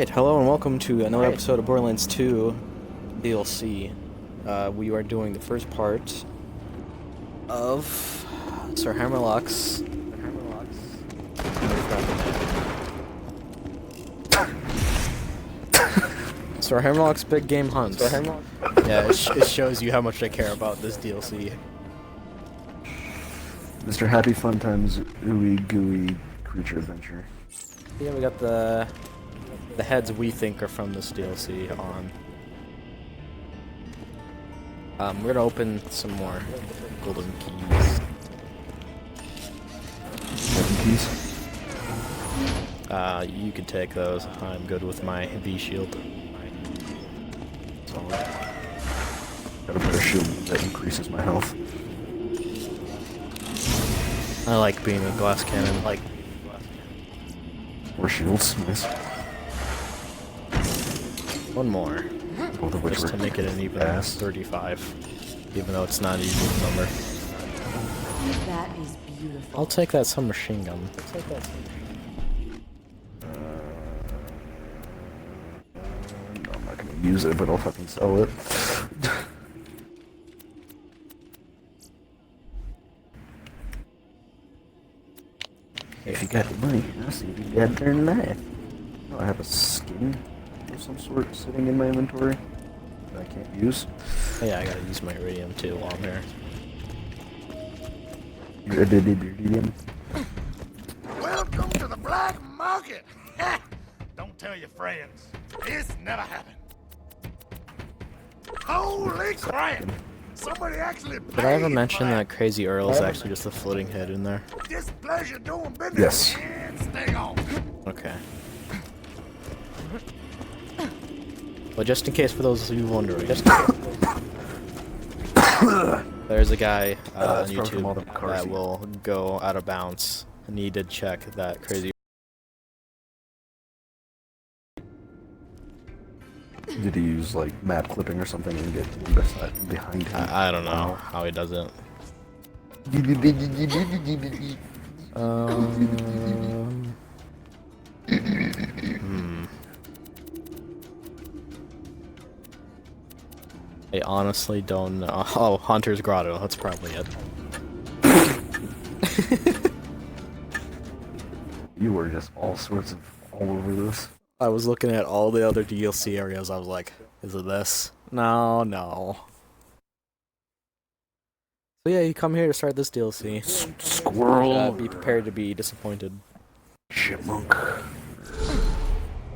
Hello and welcome to another episode of Borderlands 2 DLC. We are doing the first part of Sir Hammerlock's Sir Hammerlock's Big Game Hunt. Yeah, it shows you how much I care about this DLC. Mr. Happy Fun Times Ooey Gooey Creature Adventure. Yeah, we got the heads we think are from this DLC on. We're gonna open some more golden keys. Golden keys? You can take those. I'm good with my V shield. Solid. Got a better shield that increases my health. I like being a glass cannon. More shields, nice. One more. Both of which Just to make it an even 35, even though it's not an even number. That is beautiful. I'll take that submachine gun. No, I'm not gonna use it, but I'll fucking sell it. If you got the money, I'll see if you got their knife. Oh, I have a skin of some sort sitting in my inventory that I can't use. Oh, yeah, I gotta use my iridium too while I'm here. You're a iridium. Welcome to the black market! Don't tell your friends. This never happened. Holy crap! Somebody actually paid Did I ever mention for that Crazy Earl is actually just a floating head in there? displeasure doing business. Yes. And stay on. Okay. Well, just in case for those of you wondering, there's a guy on it's probably from all the YouTube cars that he- will go out of bounds. I need to check that Crazy. Did he use like map clipping or something and get behind him? I don't know how he does it. I honestly don't know. Oh, Hunter's Grotto. That's probably it. You were just all sorts of all over this. I was looking at all the other DLC areas. I was like, is it this? No, no. So yeah, you come here to start this DLC. Squirrel. Be prepared to be disappointed. Chipmunk.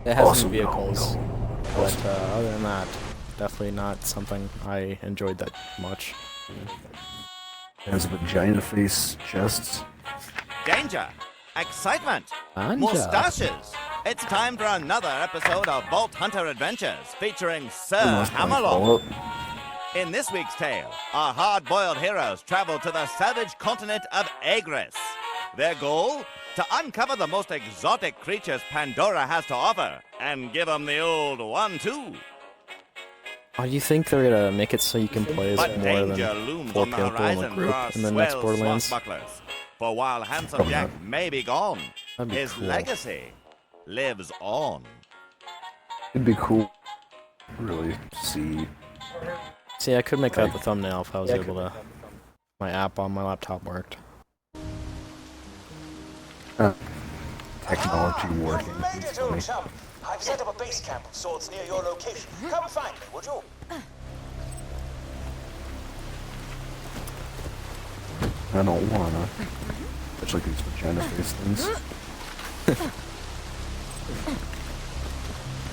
It has Awesome. some vehicles, but other than that, definitely not something I enjoyed that much. Has vagina face chests. Danger! Excitement! Anja. Mustaches! It's time for another episode of Vault Hunter Adventures featuring Sir Unless I Hammerlock. follow up. In this week's tale, our hard-boiled heroes travel to the savage continent of Agris. Their goal? To uncover the most exotic creatures Pandora has to offer and give them the old 1-2. Oh, you think they're gonna make it so you can play as But more danger than looms 4 on the people in a horizon for group our in the next swell Borderlands? swashbucklers. For while Handsome Probably Jack not. may be gone, That'd be his cool. legacy lives on. It'd be cool. to Really see. See, I could make that the thumbnail if I was able to. My app on my laptop worked. Technology working. You've made It's it, old funny. chum. I've set up a base camp of sorts near your location. Come find me, would you? I don't wanna. It's like these vagina face things.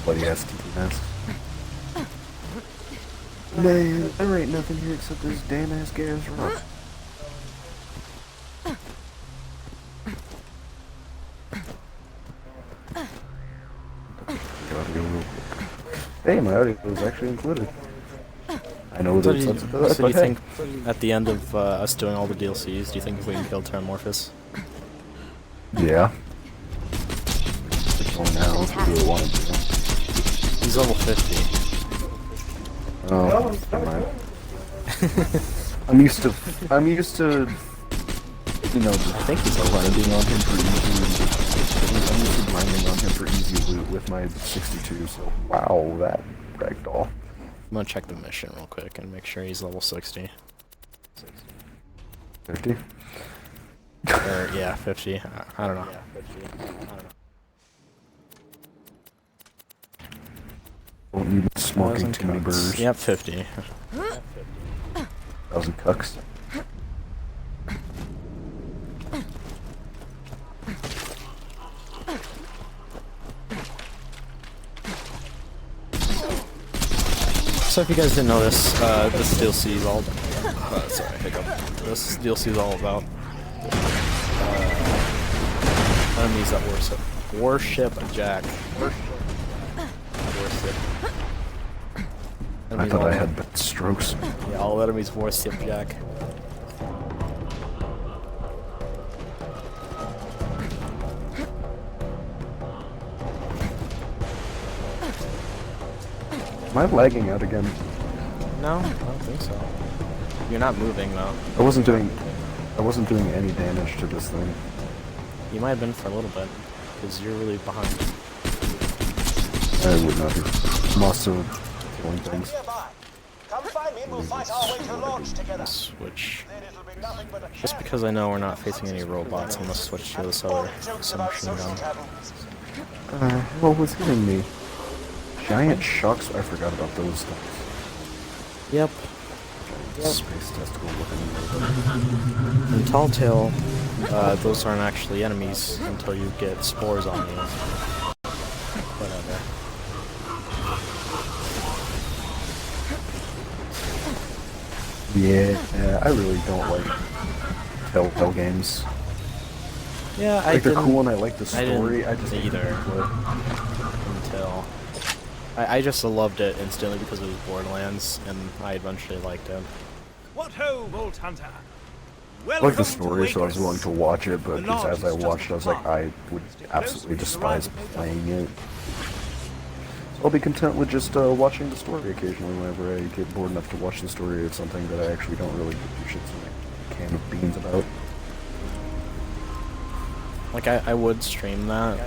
Bloody ass TV masks. Man, there ain't nothing here except this damn ass gas rock. Gotta go real quick. Hey, my audio was actually included. I know So that do you, it's up to that, so do you but hey. think at the end of us doing all the DLCs, do you think if we can kill Terramorphous? Yeah. It's on now if you really wanted to. He's level 50. Oh, never mind. I'm used to You know, I think he's grinding on him for easy. I'm used to grinding on him for easy loot with my 62. So wow, that ragdoll. I'm gonna check the mission real quick and make sure he's level 60. 50. Or, yeah, 50. I don't know. Don't need smoking 1,000 too many cucks. burgers. Yep, 50. 1,000 cucks. So if you guys didn't know this, this DLC is all sorry, hiccup. This DLC is all about enemies that worship Jack. Worship. I thought I had bad strokes. Yeah, all enemies worship Jack. Am I lagging out again? No, I don't think so. You're not moving though. I wasn't doing any damage to this thing. You might have been for a little bit, because you're really behind. I would not be. I'm also killing things. Nearby. Come find me and we'll fight our way to launch together. Switch. Then it'll be nothing but a Just because I know we're not facing any robots, I'm gonna switch to this other submachine gun. What was hitting me? Giant shucks? I forgot about those things. Yep. Space testicle looking. In Tall Tale, those aren't actually enemies until you get spores on you. Whatever. Yeah, I really don't like Telltale games. Yeah, Like they're cool and I like the story. I just either until I just loved it instantly because it was Borderlands, and I eventually liked it. What ho, Bolt Hunter! I like the story, so I was willing to watch it, but just as I watched it, I was like, I would absolutely despise playing it. So I'll be content with just watching the story occasionally whenever I get bored enough to watch the story of something that I actually don't really give two shits in a can of beans about. Like, I would stream that,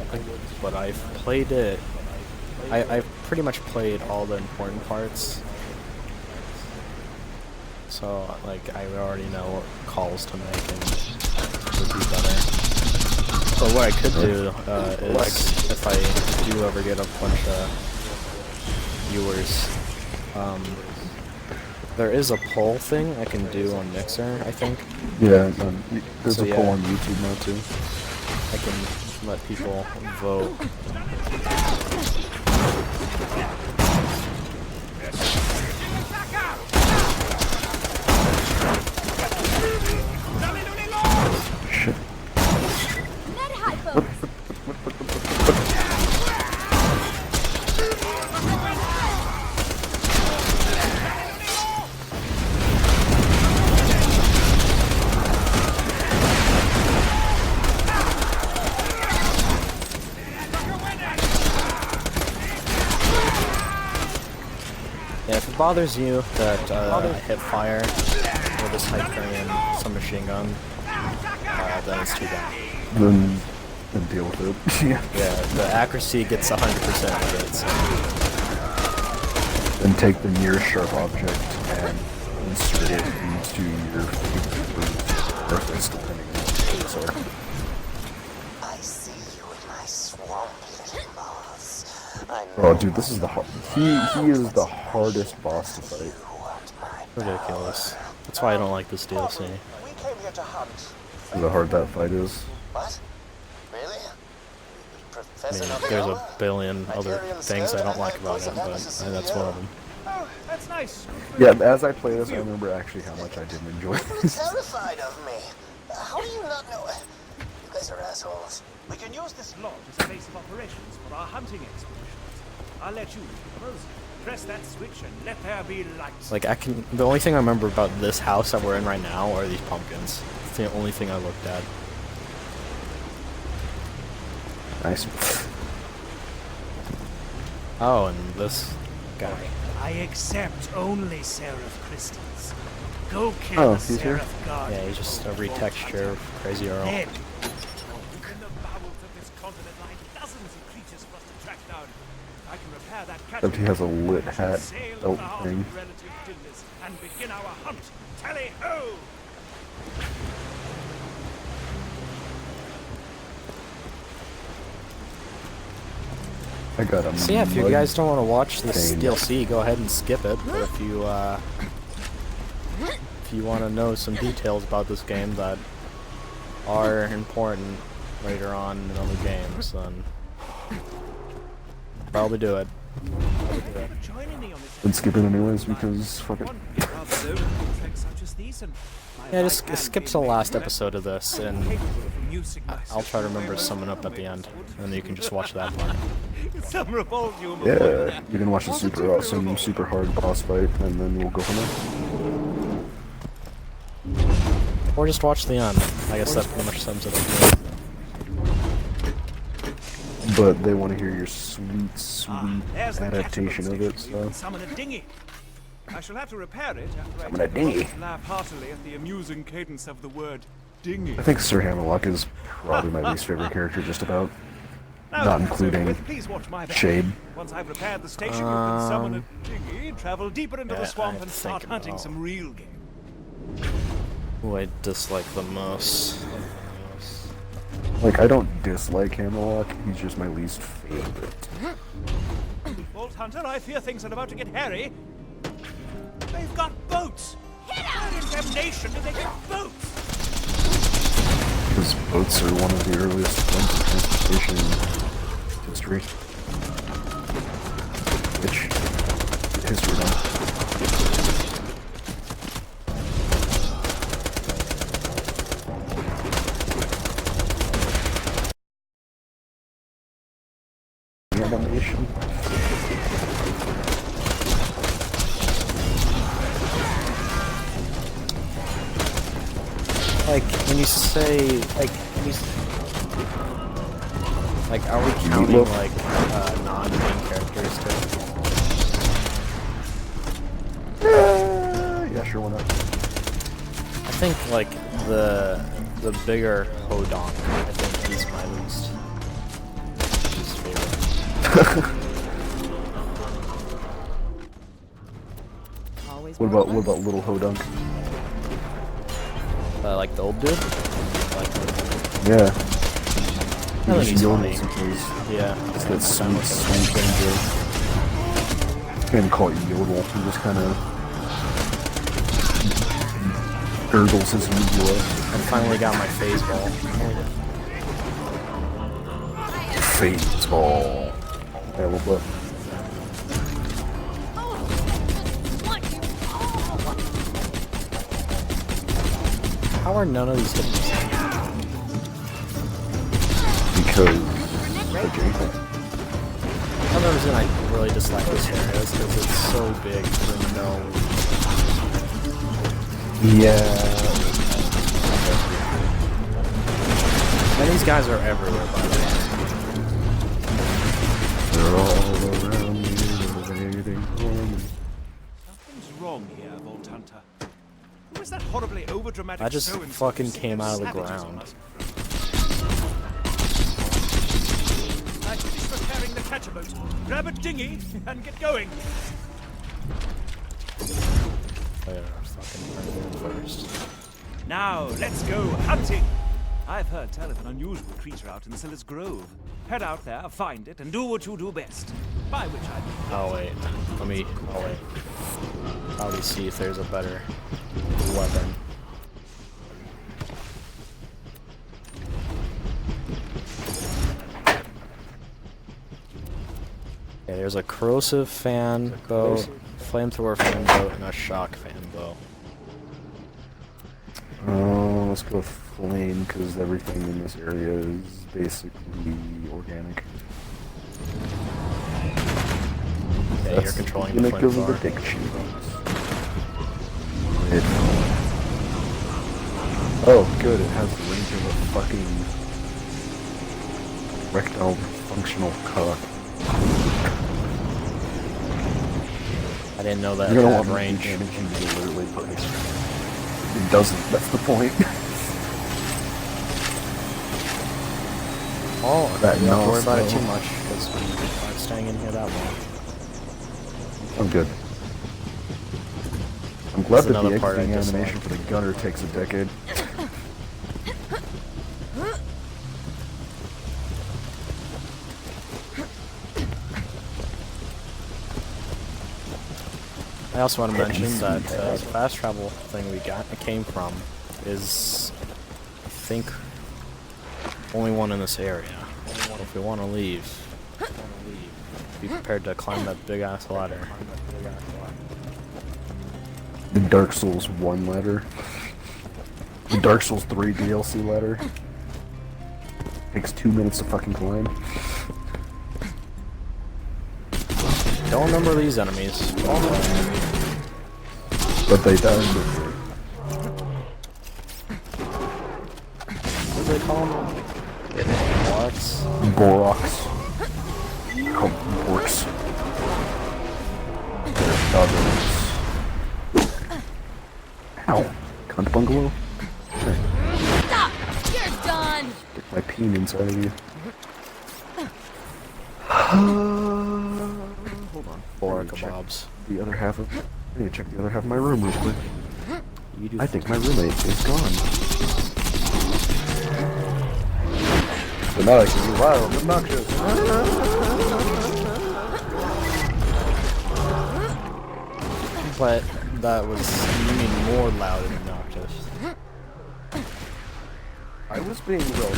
but I've played it. I've pretty much played all the important parts. So, like, I already know what calls to make and would be better. So what I could do is, if I do ever get a bunch of viewers, there is a poll thing I can do on Mixer, I think. Yeah, there's So, a poll on YouTube now too. I can let people vote. Shit. Yeah, if it bothers you that I hit fire with this Hyperion submachine gun, then it's too bad. Then deal with it. Yeah. Yeah, the accuracy gets 100% of it, so. Then take the near sharp object and insert it into your surface, depending on what things are. I see you in my swamp, little moths. I know Oh, dude, this is the he is the hardest boss to fight. Ridiculous. That's why I don't like this DLC. we came here to hunt. Is how hard that fight is. What? Really? I Professor mean, there's a Noviella? billion other things I don't like about it, but that's one of them. Oh, that's nice. Yeah, as I play this, I remember actually how much I didn't enjoy this. Terrified of me. How do you not know it? You guys are assholes. We can use this lodge as a base of operations for our hunting expeditions. I'll let you, brothers, press that switch and let there be light. Like, the only thing I remember about this house that we're in right now are these pumpkins. It's the only thing I looked at. Nice. Oh, and this guy. I accept only seraph crystals. Go kill Oh, the he's here? Seraph Guard. Yeah, he's just a retexture of Crazy Earl. Dead. In the bowels of this continent lie dozens of creatures for us to track down. I can repair that catch. Except he has a lit hat Sail belt the arm thing. of relative Dillness and begin our hunt. Tally ho! I got him. So yeah, if you guys don't want to watch this Dang. DLC, go ahead and skip it. But if you want to know some details about this game that are important later on in other games, then probably do it. Joining me on this I'd skip it anyways because fuck it. one rather low treks such as these, and my Yeah, just right hand skip to the being last left episode of this, and capable of amusing myself I'll try to remember to sum it up at the end, and then you can just watch that part. Some revolt humor. Yeah, you can watch the super awesome, super hard boss fight, and then we'll go from there. Or just watch the end. I guess that pretty much sums it up. But they want to hear your sweet, sweet There's the adaptation of it, catchment station. You so. can summon a dinghy. I shall have to repair it after Summon I a dinghy. laugh heartily at the amusing cadence of the word dinghy. I think Sir Hammerlock is probably my least favorite character, just about. Now, Not that's over including with. Please watch my back. Shade. Once I've repaired the station, you can summon a dinghy, travel deeper into yeah, the swamp, I and think start hunting about- some real game. Who I dislike the most. Like, I don't dislike Hammerlock, he's just my least favorite. Vault Hunter, I fear things are about to get hairy. They've got boats! How in damnation did they get boats? Because boats are one of the earliest forms of transportation in history. Which, history now. Animation. Like, when you say, like, are we counting, Meatloaf. like, non-main characters too? Yeah, sure, why not? I think, like, the bigger Hodonk, I think he's my least favorite. Always What more about fun. Little Hodunk? Like the old dude? Like, Yeah. I think he's funny. Because Yeah. it's that sweet, sweet thing to... Can't even call it yodel, he just kind of... gurgles his uvula. I finally got my phase ball. Phase ball. Yeah, what? How are none of these hitting the same? Because... adjacent. Another reason I really dislike this area is because it's so big for no. Yeah. And these guys are everywhere, by the way. They're all around me, they're waiting for me. Something's wrong here, Vault Hunter. Who is that horribly overdramatic I just so-and-so fucking singing came out of the savages on ground. us? I finished repairing the catcher boat. Grab a dinghy and get going. First. Now, let's go hunting. I've heard tell of an unusual creature out in Silas Grove. Head out there, find it, and do what you do best. By which I mean... Oh wait, oh wait. Probably see if there's a better weapon. Okay, there's a corrosive fan bow, flamethrower fan bow, and a shock fan bow. Let's go with flame, because everything in this area is basically organic. Yeah, you're controlling the gimmick of the flamethrower. diction. Oh, good, it has the range of a fucking erectile functional cock. I didn't know that You're it gonna had want me to range. damage you to literally put it. It doesn't, that's the point. Oh, That you don't have to worry nose, about it though. too much, because we're not staying in here that long. I'm good. I'm glad That's that the another part exiting I dislike. animation for the gunner takes a decade. I also want to mention that the fast travel thing we came from is, I think, only one in this area. So if we want to leave, be prepared to climb that big ass ladder. The Dark Souls 1 ladder. The Dark Souls 3 DLC ladder. Takes 2 minutes to fucking climb. Don't remember these enemies. But they died. What do they call them? Warts? Boroks. Called Borks. They're others. Ow. Cunt bungalow? Stop! You're done! Get my peen inside of you. Hold on. Four I need to check kebabs. The other half of. I need to check the other half of my room real quick. You do I think my roommate is gone. But now I can be wild and obnoxious. But that was, you mean more loud and obnoxious. I was being real.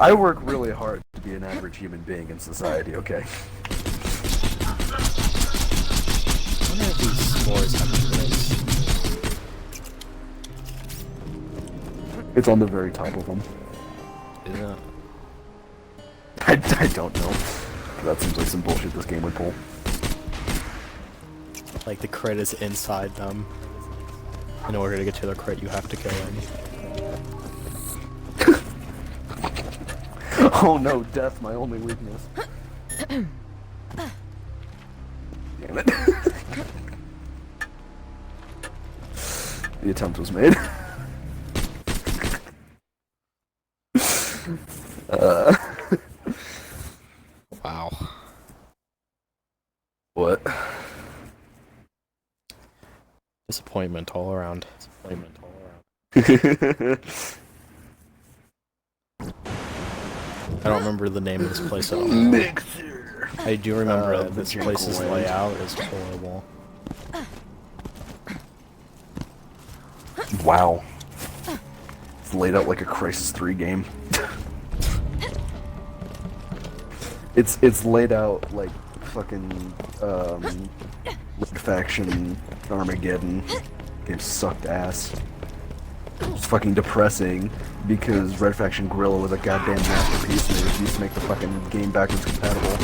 I work really hard to be an average human being in society, okay? What are these spores have to place? It's on the very top of them. Isn't it? I don't know. That seems like some bullshit this game would pull. Like the crit is inside them. In order to get to the crit, you have to kill them. Oh no, death, my only weakness. Damn it. The attempt was made. Wow. What? Disappointment all around. Disappointment all around. I don't remember the name of this place at all. Mixer. I do remember that the this place's Jingle layout is horrible. Wow. It's laid out like a Crisis 3 game. It's laid out like fucking Red Faction Armageddon. Game sucked ass. It's fucking depressing because Red Faction Guerrilla was a goddamn masterpiece and they refused to make the fucking game backwards compatible.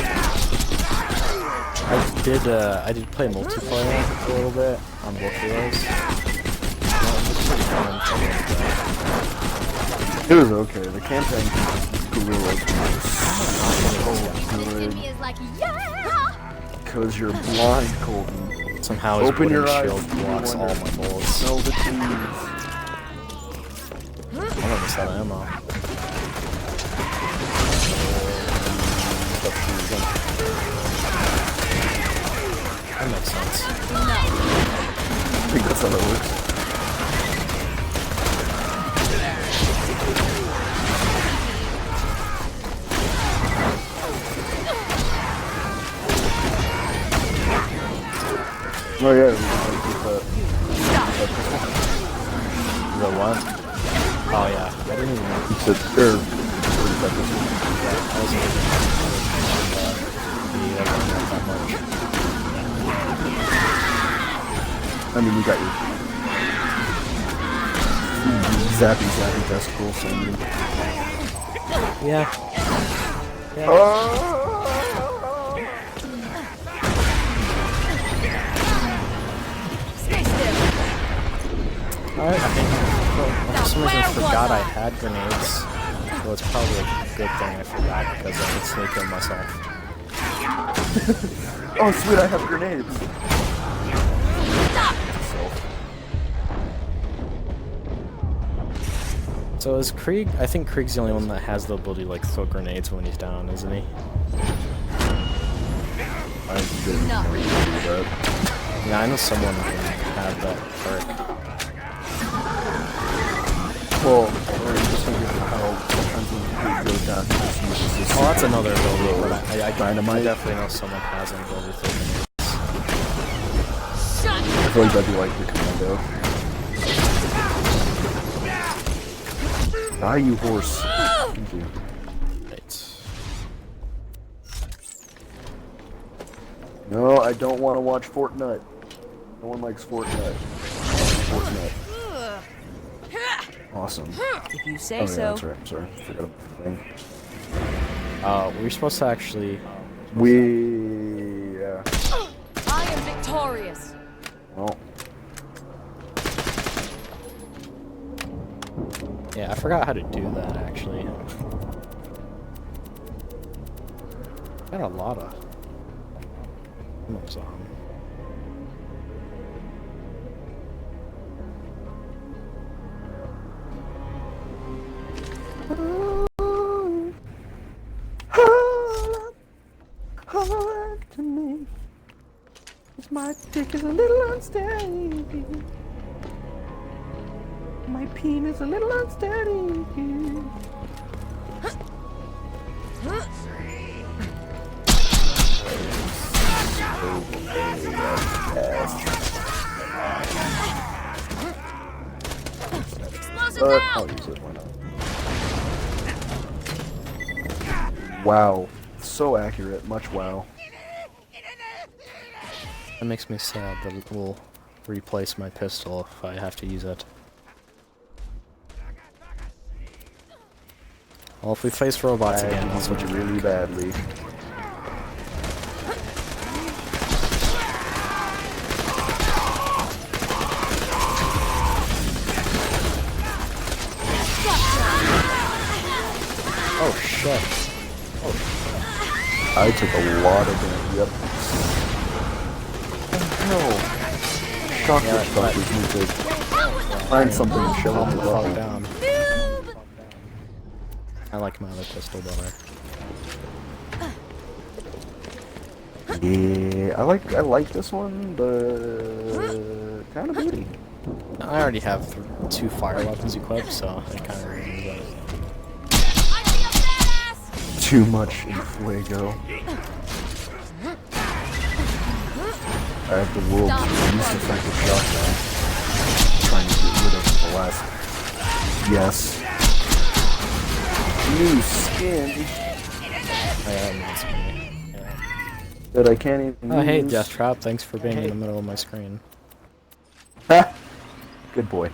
I did play multiplayer a little bit on both heroes. It was okay. The campaign Guerrilla was so good. is like, yeah! Because you're blind, Colton. Somehow his Open your wooden eyes shield and you blocks all wonder. my bullets. Smell the cheese. I'm almost out of ammo. That makes sense. I think that's how that works. Oh yeah, we can keep that. The what? Oh yeah, I didn't even know. It's a Yeah, I wasn't even that much. I mean, you got your zappy testicles. So Yeah. Stay still! Alright, I think for some reason I forgot I had grenades. So it's probably a good thing I forgot because I could sneak in myself. Oh sweet, I have grenades. So is Krieg? I think Krieg's the only one that has the ability to like throw grenades when he's down, isn't he? I didn't know you could do that. Yeah, I know someone can have that perk. Well, or just think of how sometimes when Krieg goes down, he just uses this. Oh, that's another ability, but I Dynamite. definitely know someone has an ability to throw grenades. I feel like that'd be like the commando. Die, you horse. Thank you. Right. No, I don't want to watch Fortnite. No one likes Fortnite. Fortnite. Awesome. If you say Oh yeah, so. that's right. I'm sorry. I forgot about the thing. We're supposed to actually. Yeah. I am victorious. Well. Yeah, I forgot how to do that actually. Got a lot of. Almost Hold to me. 'Cause my dick is a little unsteady. My penis a little unsteady. Explosives I'll out! use it, why not? Wow. So accurate. Much wow. That makes me sad that it will replace my pistol if I have to use it. Well, if we face robots again, I'll switch it really badly. oh shit! I took a lot of damage. Yep. No. Shock Yeah, this fuckers need to find something to shove Calm in the the fuck bottom. down. Noob! I like my other pistol better. Yeah, I like this one, but kind of booty. I already have 2 fire weapons equipped, so I kind of ruins it. I see a badass! Too much in fuego. I have the world's least effective shotgun. Trying to get rid of the last. Yes. New skin. I have my screen. Yeah. That I can't even Oh hey, use. Death Trap, thanks for being in the middle of my screen. Ha! Good boy.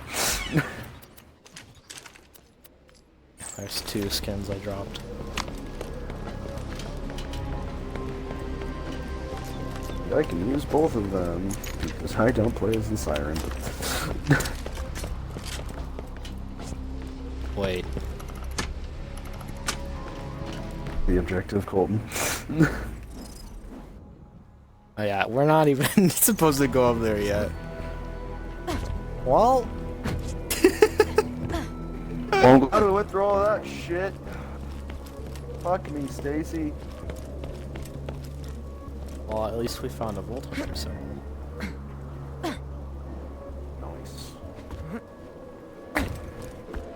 There's 2 skins I dropped. I can use both of them because I don't play as the Siren. Wait. The objective, Colton. Oh yeah, we're not even supposed to go up there yet. Well... Well, I'm glad to withdraw all that shit. Fuck me, Stacy. Well, at least we found a Volt Hunter symbol. Nice.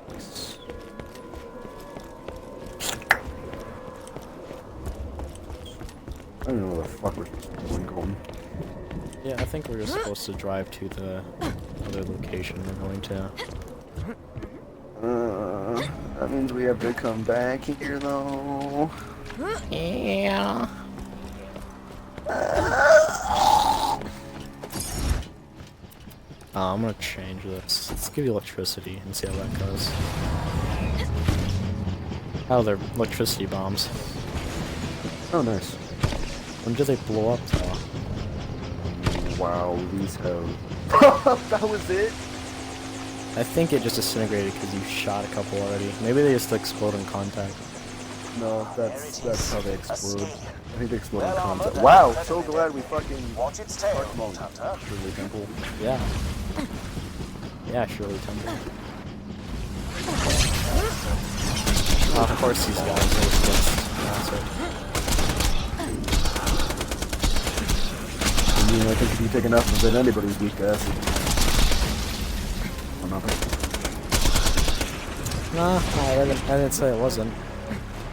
Nice. I don't know where the fuck we're going. Yeah, I think we're just supposed to drive to the other location we're going to. That means we have to come back here, though. Yeah. I'm gonna change this. Let's give you electricity and see how that goes. Oh, they're electricity bombs. Oh, nice. When do they blow up, though? Wow, these have... That was it? I think it just disintegrated because you shot a couple already. Maybe they just explode in contact. No, that's how they explode. I think they explode in combat. Wow, so glad we fucking Watch its tail, Monk. Hunter. Shirley Temple. Yeah. Yeah, Shirley Temple. Of course these guys are just massive. I mean, I think if you take enough of it, anybody's weak ass. Or nothing. Nah, I didn't say it wasn't.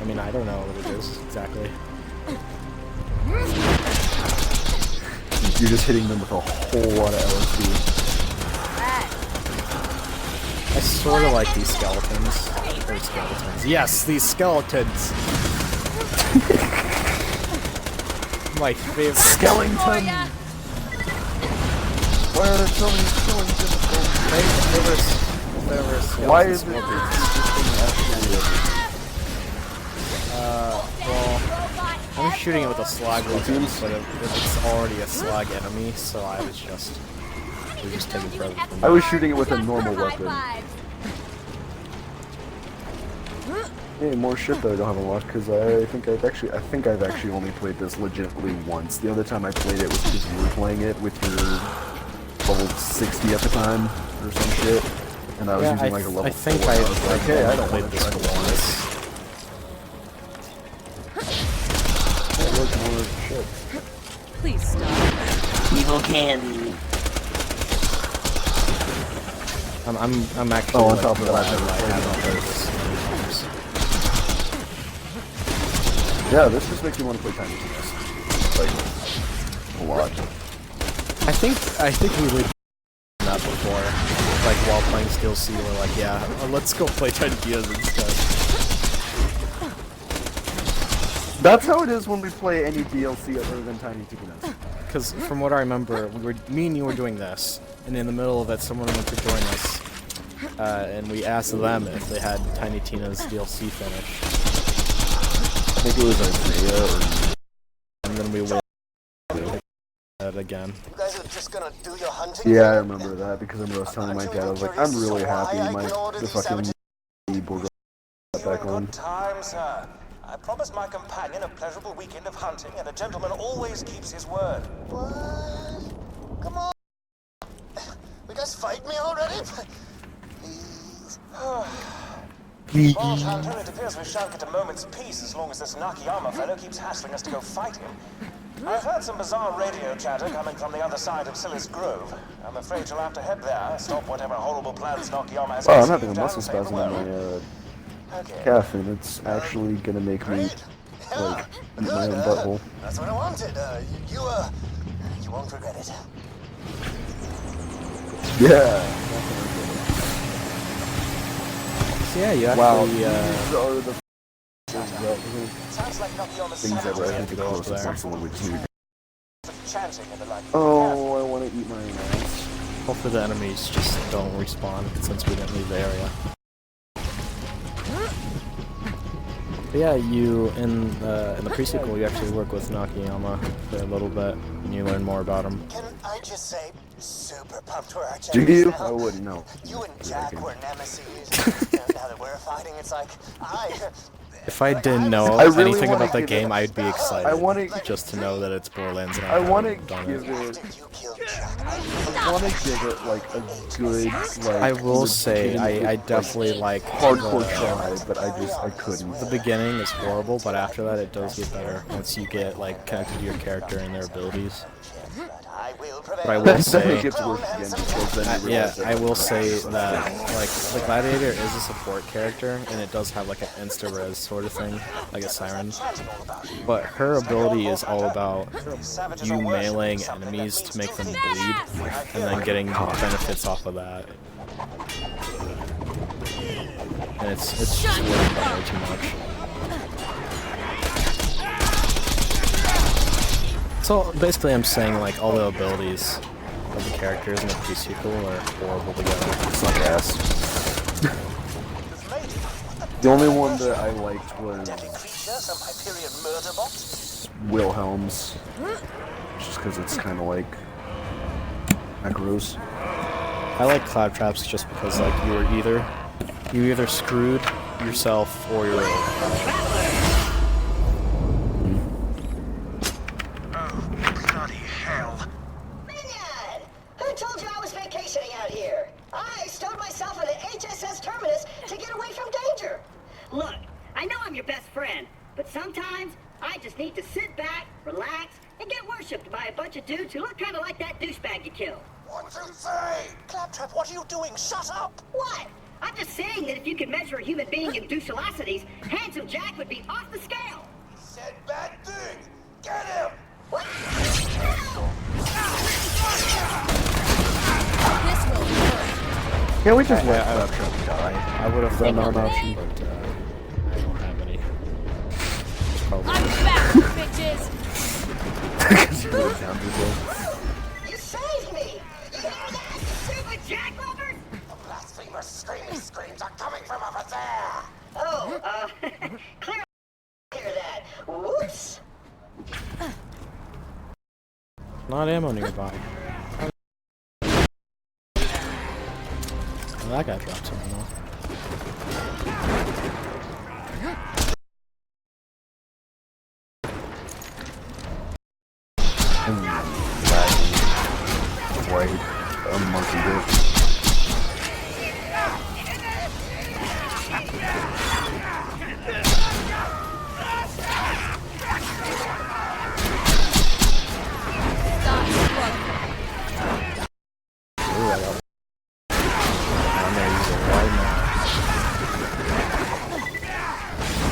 I mean, I don't know what it is exactly. You're just hitting them with a whole lot of LSD. I sort of like these skeletons. Or skeletons. Yes, these skeletons! My favorite. Skeleton! Victoria! Why are there so many skeletons? Why is it well, I'm shooting it with a slag weapon, but it's already a slag enemy, so we're just taking forever from I was shooting it with a normal weapon. Hey, more shit that I don't have unlocked because I think I've actually only played this legitimately once. The other time I played it was because you were playing it with your level 60 at the time or some shit, and I was using like a level 4. I think I was like, hey, I don't played want to this try once. more shit. Please stop. Evil candy. I'm actually on top of that, glad I've never I played haven't it. played this many times. Yeah, this just makes me want to play Tiny Tina's. Like, a lot. I think we would that before. Like while playing Steel Sea, we're like, yeah, let's go play Tiny Tina's instead. That's how it is when we play any DLC other than Tiny Tina's. Because from what I remember, me and you were doing this, and in the middle of it, someone went to join us, and we asked them if they had Tiny Tina's DLC finished. I think it was Isaiah or... And then we went it again. You guys are just gonna do your hunting? Yeah, I remember that because I remember I was telling my dad, I was like, I'm really happy the fucking Borderlands got back on. Good time, sir. I promised my companion a pleasurable weekend of hunting, and a gentleman always keeps his word. What? Come on. You guys fight me already? Please. Boss Hunter, it appears we shan't get a moment's peace as long as this Nakayama fellow keeps hassling us to go fight him. I've heard some bizarre radio chatter coming from the other side of Silas Grove. I'm afraid you'll have to head there, stop whatever horrible plans Nakayama has. Oh, I'm having a muscle spasm in my calf, and it's actually gonna make me like eat my own butthole. That's what I wanted. You won't regret it. Yeah. So yeah, you Wow. actually, These are the Sounds like Nakayama's things that were have I to think go closest over there. to someone we just need. chanting and the like. Oh, I want to eat my own ass. hopefully the enemies just don't respawn since we didn't leave the area. But yeah, you in the pre-sequel, you actually work with Nakayama for a little bit, and you learn more about him. Can I just say, super pumped we're Do actually you? now. I wouldn't know. You and Jack were nemesis. Now that we're fighting, it's like If I didn't know I really anything wanna about the give game, it- I'd be excited I wanna just to know that it's Borderlands and I want to haven't done give it. it. you killed Jack. I want to give it like a good like. I will say, I definitely like hardcore the, try, but I couldn't. the beginning is horrible, but after that it does get better once you get like connected to your character and their abilities. I will But I prevail. will Then it say, gets worse again because then you yeah, realize that I will say that like the Gladiator is a support character, and it does have like an insta-res sort of thing, like a siren. But her ability is all about you meleeing enemies to make them bleed, and then getting benefits off of that. And it's just working out way too much. So basically, I'm saying like all the abilities of the characters in the pre-sequel are horrible together. suck ass. The only one that I liked was Some Hyperion murder box. Wilhelm's, just because it's kind of like macros. I like Cloud Traps just because like you either screwed yourself or you're But sometimes I just need to sit back, relax, and get worshipped by a bunch of dudes who look kind of like that douchebag you killed. 1, 2, 3! Claptrap, what are you doing? Shut up! What? I'm just saying that if you could measure a human being in douchelosities, Handsome Jack would be off the scale. He said bad thing! Get him! What? This will hurt. Can't we just let Claptrap die? I would have done Not that an option, option. but I don't have any. Probably I'm just- back, bitches. Because you're really down to go. You saved me! You hear that, you stupid jack lovers? The blasphemer's screaming screams are coming from over there! Oh, clearly hear that. Whoops. Not ammo nearby. Well, that guy dropped some ammo. White, a monkey bit. Ooh, I got I'm gonna use it right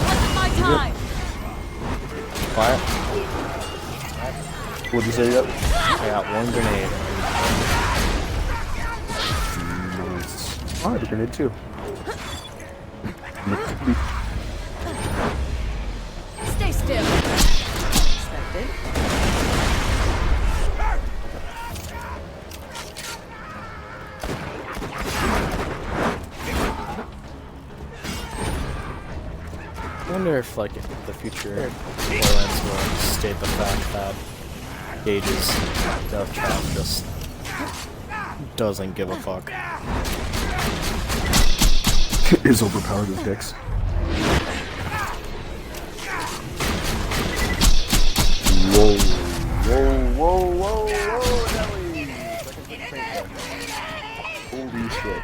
Wasn't my time. now. Fire. What'd you say? Yep. I got one grenade. Nice. Oh, I had a grenade too. Stay still. Expected. I wonder if, like, the future Borderlands will state the fact that Gage's death trap just doesn't give a fuck. Is overpowered with dicks. Whoa, whoa, whoa, whoa, whoa, Nelly! Holy shit.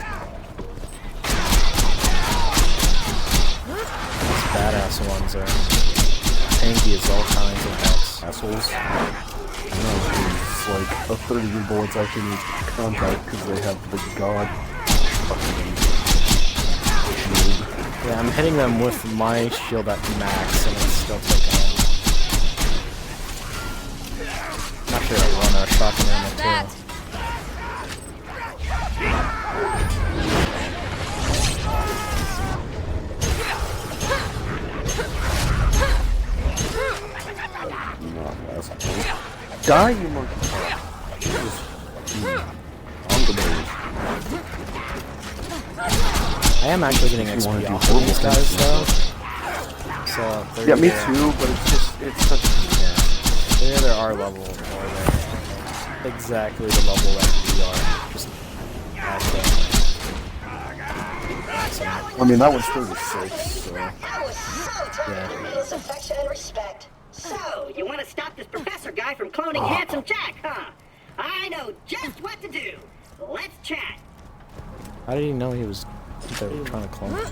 These badass ones are tanky as all kinds of health. Assholes. I know, it's like a third of your bullets actually need contact because they have the god fucking shield. Yeah, I'm hitting them with my shield at max and it's still taking them. I'm actually gonna run a shotgun ammo That. too. Die, you monkey! Just on the base. I am actually getting You wanna XP do off of these horrible guys things. though. So they're Yeah, me either- too, but it's such a They're either our level or they're exactly the level that we are. Just at I mean, that was 36, so... That was so Yeah. tremendous affection and respect. So, you want to stop this professor guy from cloning Handsome Jack, huh? I know just what to do. Let's chat. How did he know they were trying to clone him?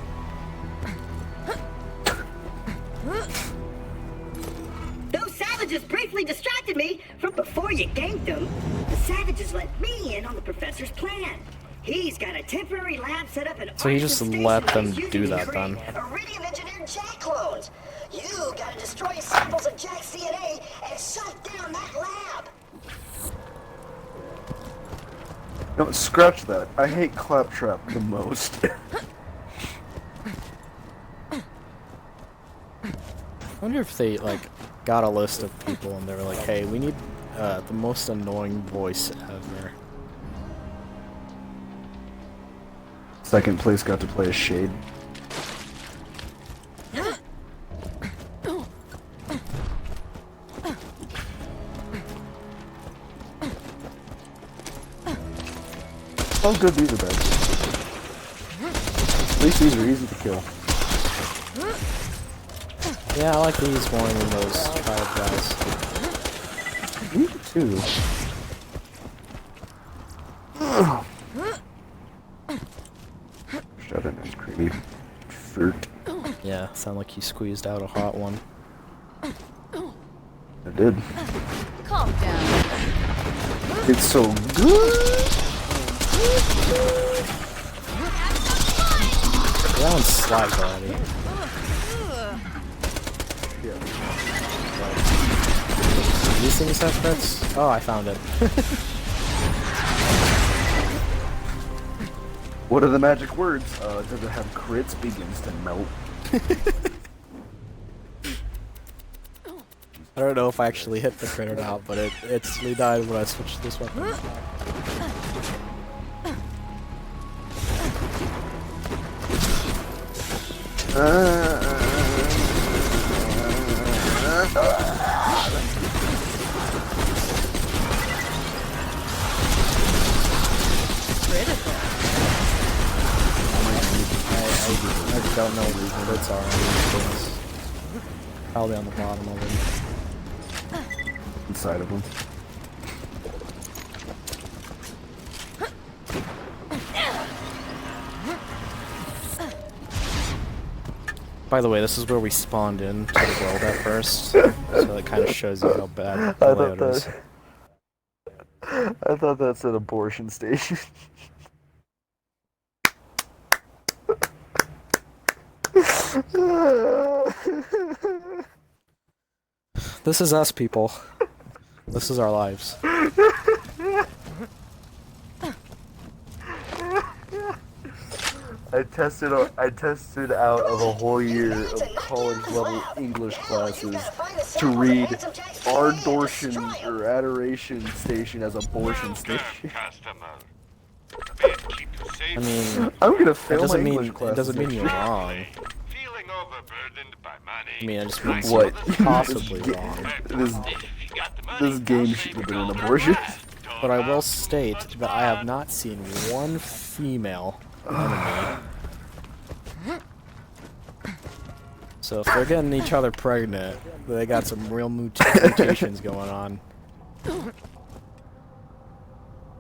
Those savages briefly distracted me from before you ganked them. The savages let me in on the professor's plan. He's got a temporary lab set up in So he just Archer let Station them that he's do using to that then. create Iridium engineered Jack clones. You gotta destroy samples of Jack's DNA and shut down that lab. No, scratch that. I hate Claptrap the most. I wonder if they, like, got a list of people and they were like, hey, we need the most annoying voice ever. Second place got to play a Shade. Oh, good, these are bad. At least these are easy to kill. Yeah, I like these more than those tribe guys. Me too. Shut in, that's creepy. Fruit. Yeah, sound like you squeezed out a hot one. I did. Calm down. It's so good. That one's slapped already. These things have crits? Oh, I found it. What are the magic words? Does it have crits? Begins to melt. I don't know if I actually hit the crit or not, but it instantly died when I switched this weapon. I don't know where these crits are on these things. Probably on the bottom of them. Inside of them. By the way, this is where we spawned in to the world at first, so it kind of shows you how bad the layout is. I thought that's an abortion station. This is us, people. This is our lives. I tested out of a whole year of college level English classes to read Ardortion or Adoration Station as abortion station. I mean, I'm gonna fail my it English class. It doesn't mean you're wrong. I mean, it just means What? you're possibly wrong. This game should have been an abortion. But I will state that I have not seen one female enemy. So if they're getting each other pregnant, they got some real mutations going on.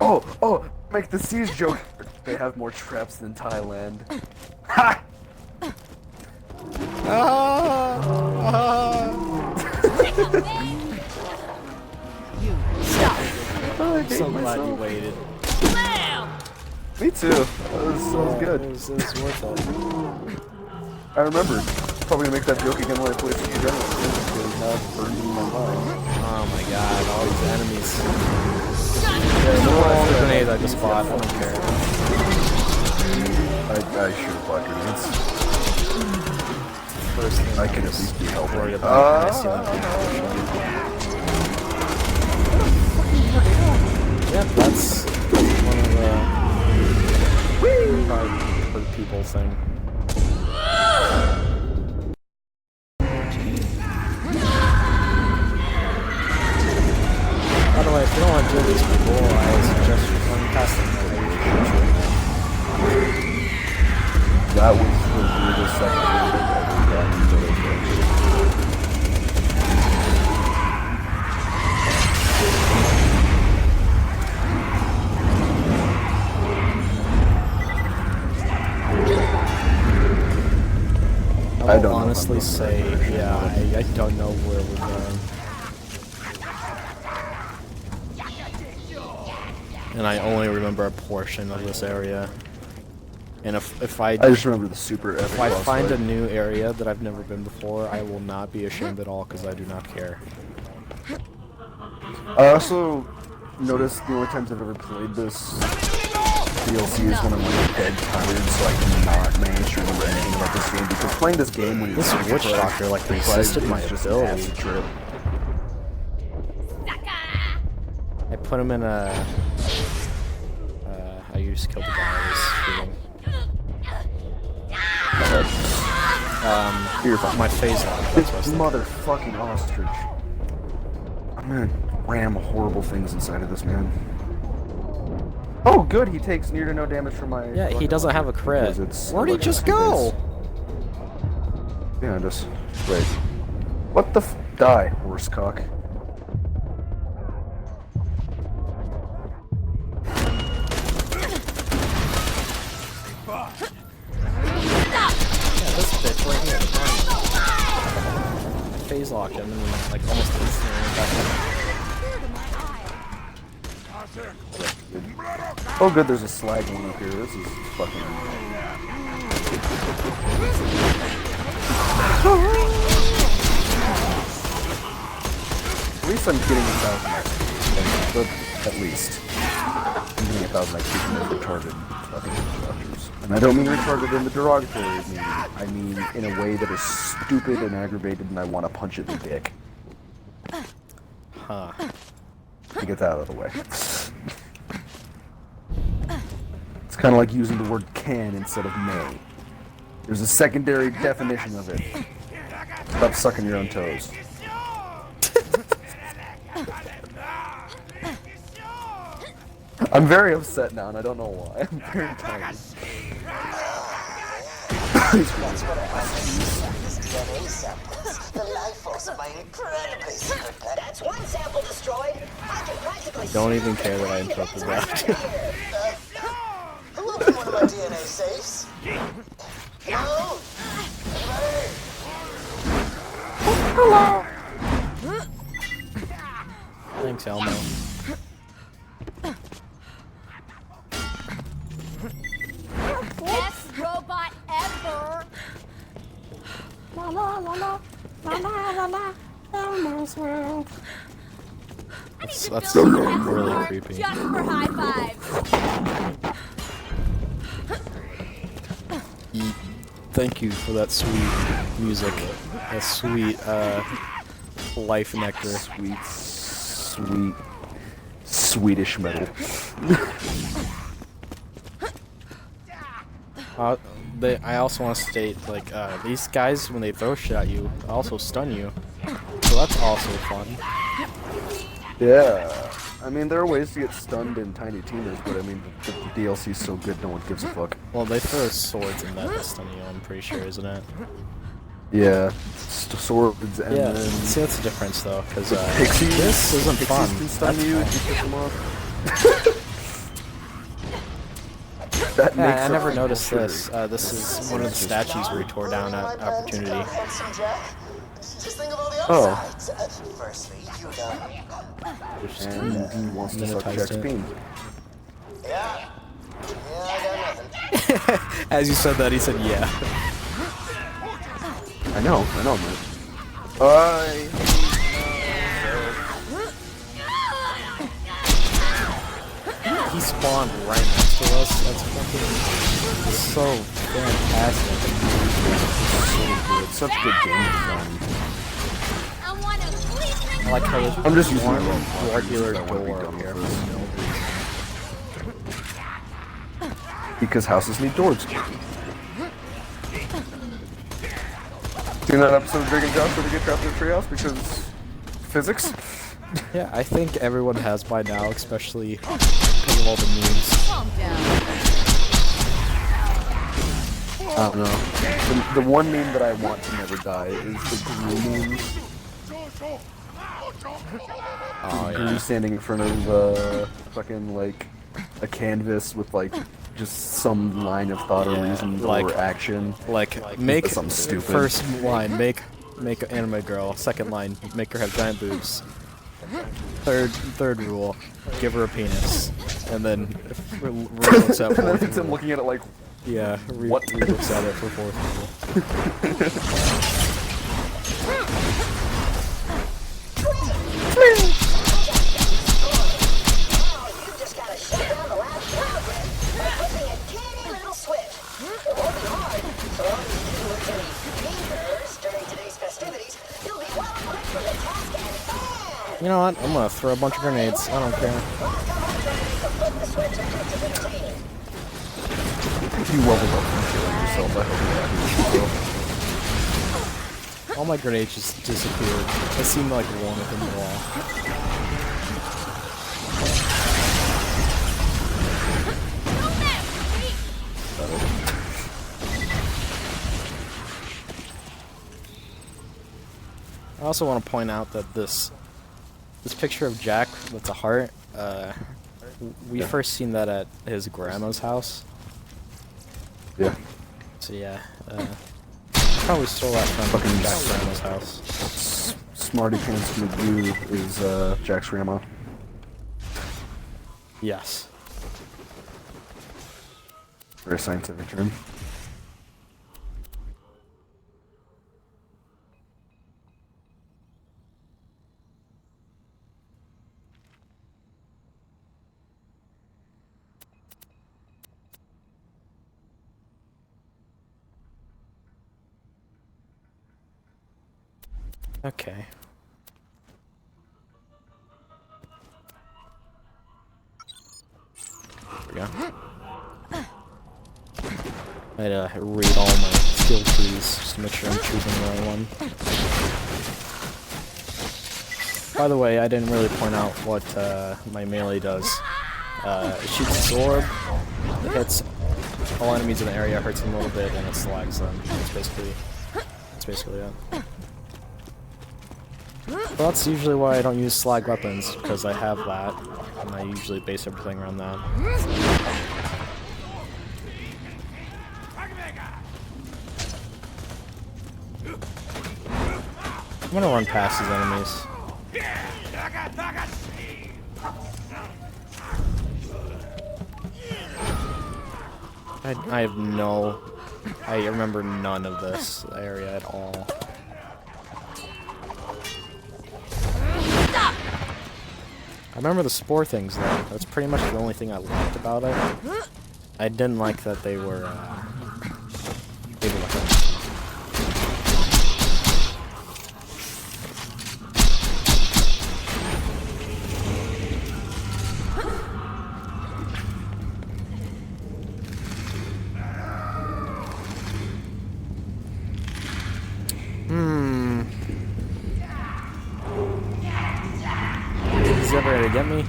Oh, make the siege joke. They have more traps than Thailand. Ha! I'm so glad you waited. Me too. That was good. It was worth it. I remember. Probably gonna make that joke again when I play Siege General. Because now it's burned in my mind. Oh my god, all these enemies. Yeah, all the grenades I just bought, I don't care. I should have bought grenades. First thing I can at least be helping. worried about when I see that. Yep, that's one of the probably for the people thing. By the way, if you don't want to do these people, I suggest you run past them. That was the weirdest second I've ever gotten into this game. I will honestly say, yeah, I don't know where we're going. And I only remember a portion of this area. And if I just remember the super epic. If I find a new area that I've never been before, I will not be ashamed at all because I do not care. I also noticed the only times I've ever played this DLC is when I'm like dead tired, so I cannot manage to remember anything about this game. Because playing this game when you're This Witch Doctor like resisted my ability. Trip. I put him in a. I used to kill the guy I was shooting. My phase on. This motherfucking ostrich. I'm gonna ram horrible things inside of this man. Oh, good. He takes near to no damage from my. Yeah, he doesn't have a crit. Where'd he just go? Yeah, just wait. What the die, horsecock? he's locked in, and then like almost instantly back Oh good, there's a slag one up here. This is fucking... At least I'm getting 1,000 XP. At least. I'm getting 1,000 XP from those retarded fucking instructors. And I don't mean retarded in the derogatory meaning. I mean in a way that is stupid and aggravated and I want to punch it in the dick. Huh. To get that out of the way. It's kind of like using the word can instead of may. There's a secondary definition of it. Stop sucking your own toes. I'm very upset now, and I don't know why. I'm very tired. That's one sample destroyed. I can practically Don't even care that I interrupted that. Who opened one of my DNA safes? No? Hello. Thanks, Elmo. Best robot ever. La la la la la la la la Elmo's world. That's really creepy. Just for high fives. Thank you for that sweet music. That sweet life nectar. Sweet Swedish metal. I also want to state, like, these guys, when they throw shit at you, also stun you. So that's also fun. Yeah. I mean, there are ways to get stunned in Tiny Tina's, but I mean, the DLC's so good, no one gives a fuck. Well, they throw swords in that to stun you, I'm pretty sure, isn't it? Yeah. Swords and yeah. then... See, that's the difference, though, because Pixies? this isn't fun. Pixies can stun That's you fun. if you pick them up. That Yeah, makes I up never for noticed bullshit. this. This is one of the statues we tore down at Opportunity. Just think of all the Oh. upsides. Firstly, you know. And he wants to suck Minutized Jack's it. bean. Yeah. Yeah, I got nothing. As you said that, he said, yeah. I know, man. He spawned right next to us. That's fucking so fantastic. It's such good game design. I want to please I like how there's I'm just using one my own regular I wanna be door done here. with because houses need doors. Seen that episode of Drake and Josh where they get trapped in a treehouse because physics? Yeah, I think everyone has by now, especially because of all the memes. calm down. I don't know. The one meme that I want to never die is the Gru memes. Oh Gru yeah. standing in front of fucking like a canvas with like just some line of thought or Yeah, reason like- or action. Like make something stupid. first line make an anime girl. Second line, make her have giant boobs. Third rule, give her a penis. And then looks at And then fourth it's him rule. looking at it like, Yeah, What? looks at it for fourth rule. Now you just gotta shut down the last progress by flipping a teeny little switch. It won't be hard, so long as you didn't lose any fingers during today's festivities, you'll be well equipped for the task at hand. You know what? I'm gonna throw a bunch of grenades. I don't care. Flip the switch and get to entertaining. if you leveled up and killing yourself, I hope you're happy with yourself. All my grenades just disappeared. It seemed like one within the wall. I also want to point out that this picture of Jack with the heart, we first seen that at his grandma's house. Yeah. So yeah, probably stole that from Fucking Jack's grandma's house. Smarty Pants McGoo is Jack's grandma. Yes. Very scientific term. Okay. There we go. I had to read all my skill trees just to make sure I'm choosing the right one. By the way, I didn't really point out what my melee does. It shoots its orb, it hits all enemies in the area, hurts them a little bit, and it slags them. That's basically it. Well, that's usually why I don't use slag weapons, because I have that, and I usually base everything around that. I'm gonna run past these enemies. I have no... I remember none of this area at all. I remember the spore things though. That's pretty much the only thing I liked about it. I didn't like that they were Is he ever gonna get me?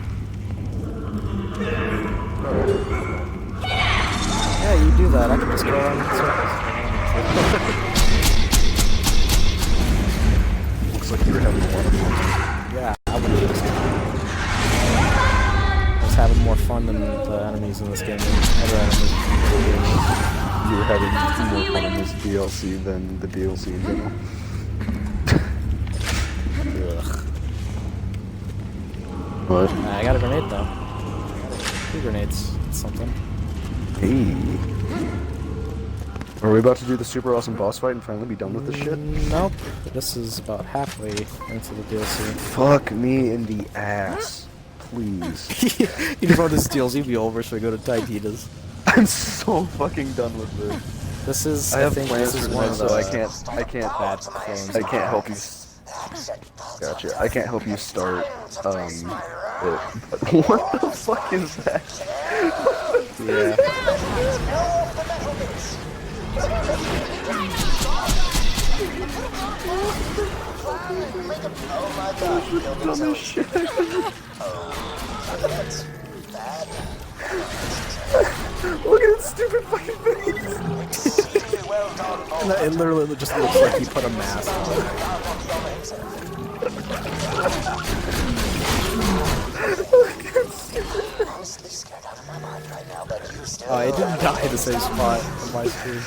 Yeah, you do that. I can just go around in circles. Looks like you were having a lot of fun. Yeah, I was having more fun than the enemies in this game. Other enemies. You were having more fun in this DLC than the DLC in general. Ugh. What? I got a grenade though. 2 grenades. That's something. Hey. Are we about to do the super awesome boss fight and finally be done with this shit? Nope. This is about halfway into the DLC. Fuck me in the ass. Please. You just want this DLC to be over so we go to Taititas. I'm so fucking done with this. This is, I have think plans this for is one this, of so the I can't bad clones. I can't help you. Gotcha. I can't help you start, it. But what the fuck is that? Yeah. Dumbest shit. Look at its stupid fucking face. It literally just looks like he put a mask on. Oh, I didn't die in the same spot on my screen.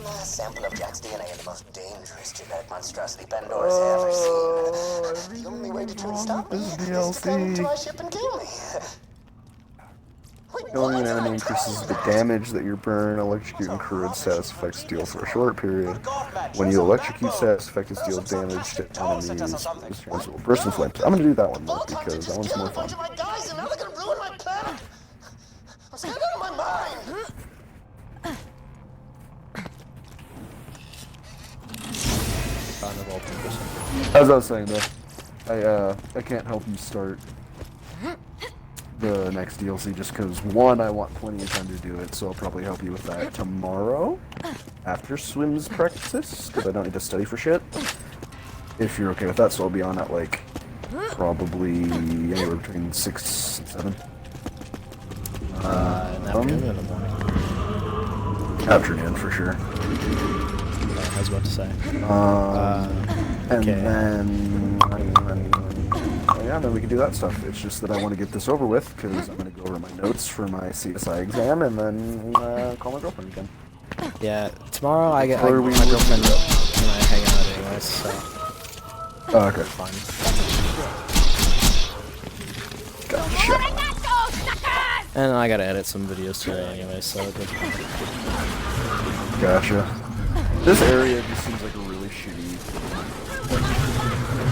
A sample of Jack's DNA and the most dangerous genetic monstrosity Pandora's ever seen. The only way to truly stop me is to come to my ship and kill me. Killing an enemy increases the damage that your burn, electrocute, and corrode status effects deal for a short period. When you electrocute, status effects deal damage to enemies responsible. Burst and flames. I'm gonna do that one though, because that one's more fun. I'm scared out of my mind. As I was saying though, I can't help you start the next DLC just because, one, I want plenty of time to do it, so I'll probably help you with that tomorrow after swims practice, because I don't need to study for shit. If you're okay with that, so I'll be on at like probably anywhere between 6 and 7. In the afternoon or in the morning? Afternoon for sure. I was about to say. And okay. then we can do that stuff. It's just that I want to get this over with because I'm going to go over my notes for my CSI exam and then call my girlfriend again. Yeah, tomorrow my Or we girlfriend and I hang out Oh, okay. Fine. And I gotta edit some videos today anyway, so good. Gotcha. This area just seems like a really shitty...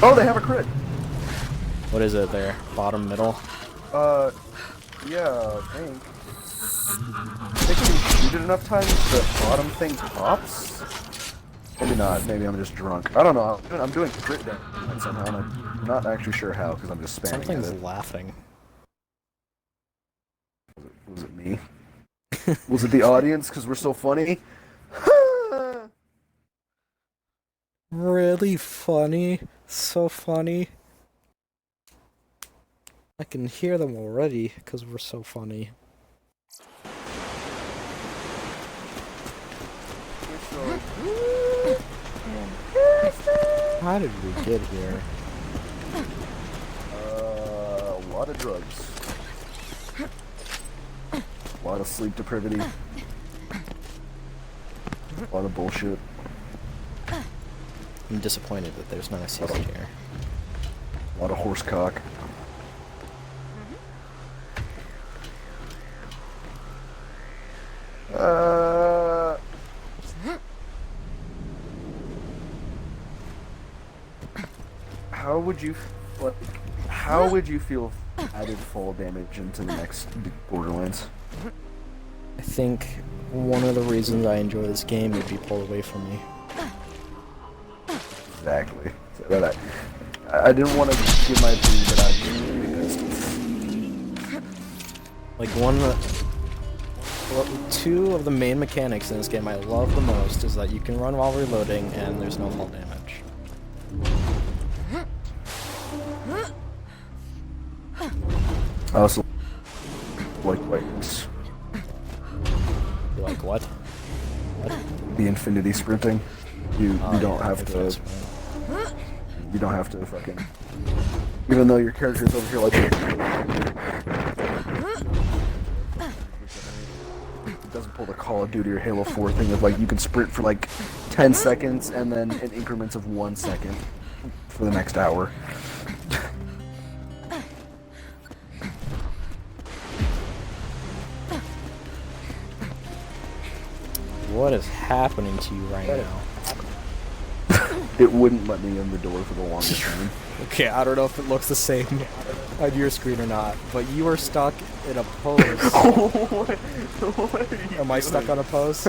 Oh, they have a crit! What is it there? Bottom, middle? Yeah, I think. I think when you shoot it enough times, the bottom thing pops? Maybe not. Maybe I'm just drunk. I don't know. I'm doing crit damage somehow, and I'm not actually sure how, because I'm just spamming Something's it. laughing. Was it me? Was it the audience, because we're so funny? Really funny. So funny. I can hear them already, because we're so funny. How did we get here? A lot of drugs. A lot of sleep deprivity. A lot of bullshit. I'm disappointed that there's not a season here. A lot of horse cock. How would you feel if added fall damage into the next Borderlands? I think one of the reasons I enjoy this game would be pulled away from me. Exactly. So I didn't want to give my opinion, but I two of the main mechanics in this game I love the most is that you can run while reloading and there's no fall damage. I also like wings. You like what? The infinity sprinting. You don't have to. You don't have to fucking. Even though your character's over here like. It doesn't pull the Call of Duty or Halo 4 thing of like you can sprint for like 10 seconds and then in increments of 1 second for the next hour. What is happening to you right now? It wouldn't let me in the door for the longest time. Okay, I don't know if it looks the same on your screen or not, but you are stuck in a pose. What Am I stuck on a pose?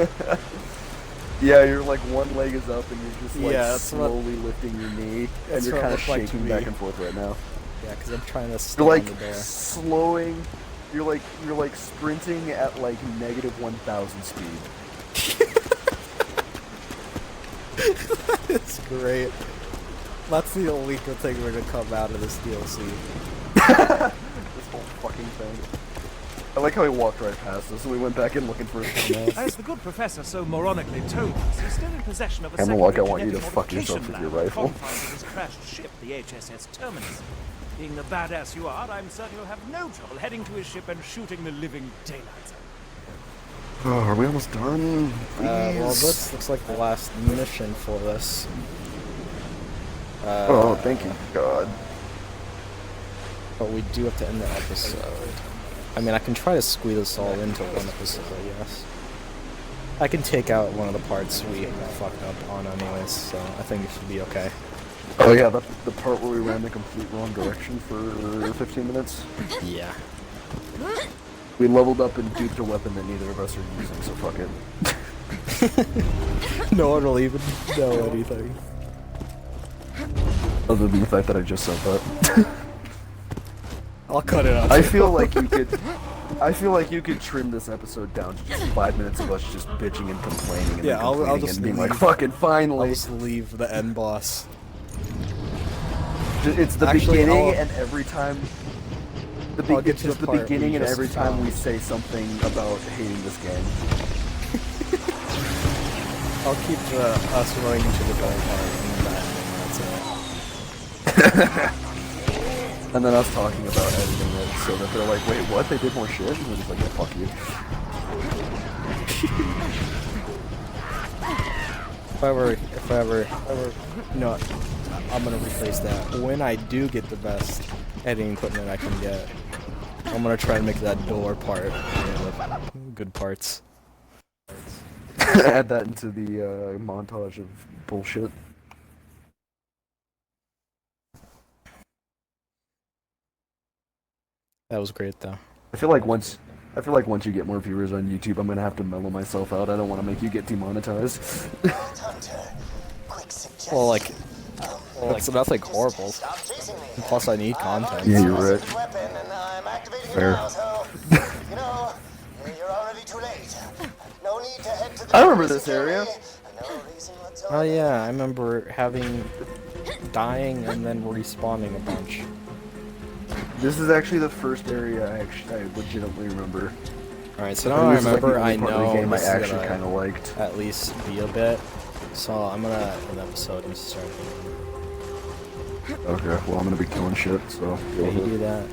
Yeah, you're like one leg is up and you're just like Yeah, slowly lifting your knee and you're kind of shaking back and forth right now. Yeah, because I'm trying to stay You're on like the door. slowing. You're like sprinting at like -1,000 speed. It's great. That's the only good thing we're gonna come out of this DLC. This whole fucking thing. I like how he walked right past us and we went back in looking for his dumbass. As the good professor so moronically told us, he's still in possession of a Hammerlock, I secondary want you to genetic fuck yourself with your rifle. confined to his crashed ship, the HSS Terminus. Being the badass you are, I'm certain you'll have no trouble heading to his ship and shooting the living daylights out. Oh, are we almost done? Well, this looks like the last mission for this. Oh, thank you, God. But we do have to end the episode. I mean, I can try to squeeze this all into one episode, yes. I can take out one of the parts we fucked up on anyways, so I think it should be okay. Oh yeah, the part where we ran the complete wrong direction for 15 minutes? Yeah. We leveled up and duped a weapon that neither of us are using, so fuck it. No one will even know anything. Other than the fact that I just said that. I'll cut it out. I feel like you could trim this episode down to just 5 minutes of us just bitching and complaining and Yeah, then I'll complaining just and being leave. like, fucking I'll finally. just leave the end boss. It's the Actually, beginning and every time... It's just the beginning and every time found. we say something about hating this game. I'll keep us running into the goal part and that's it. And then us talking about editing it so that they're like, wait, what? They did more shit? And we're just like, yeah, fuck you. If I ever, you know what? I'm gonna rephrase that. When I do get the best editing equipment I can get, I'm gonna try and make that door part with good parts. Add that into the montage of bullshit. That was great though. I feel like once you get more viewers on YouTube, I'm gonna have to mellow myself out. I don't want to make you get demonetized. Well, like, that's like horrible. And plus, I need content. Yeah, you're right. Fair. I remember this area. Oh yeah, I remember dying and then respawning a bunch. This is actually the first area I legitimately remember. Alright, so now I remember, I part of know the game I this is actually gonna kind of liked. at least be a bit. So I'm gonna end the episode and start. Okay, well I'm gonna be killing shit, so go Yeah, you ahead. do that.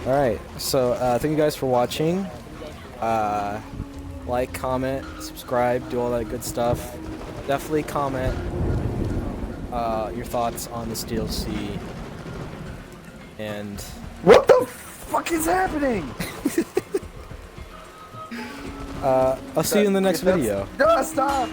Alright, so thank you guys for watching. Like, comment, subscribe, do all that good stuff. Definitely comment your thoughts on this DLC. And What the fuck is happening? I'll see you in the next video. No, stop!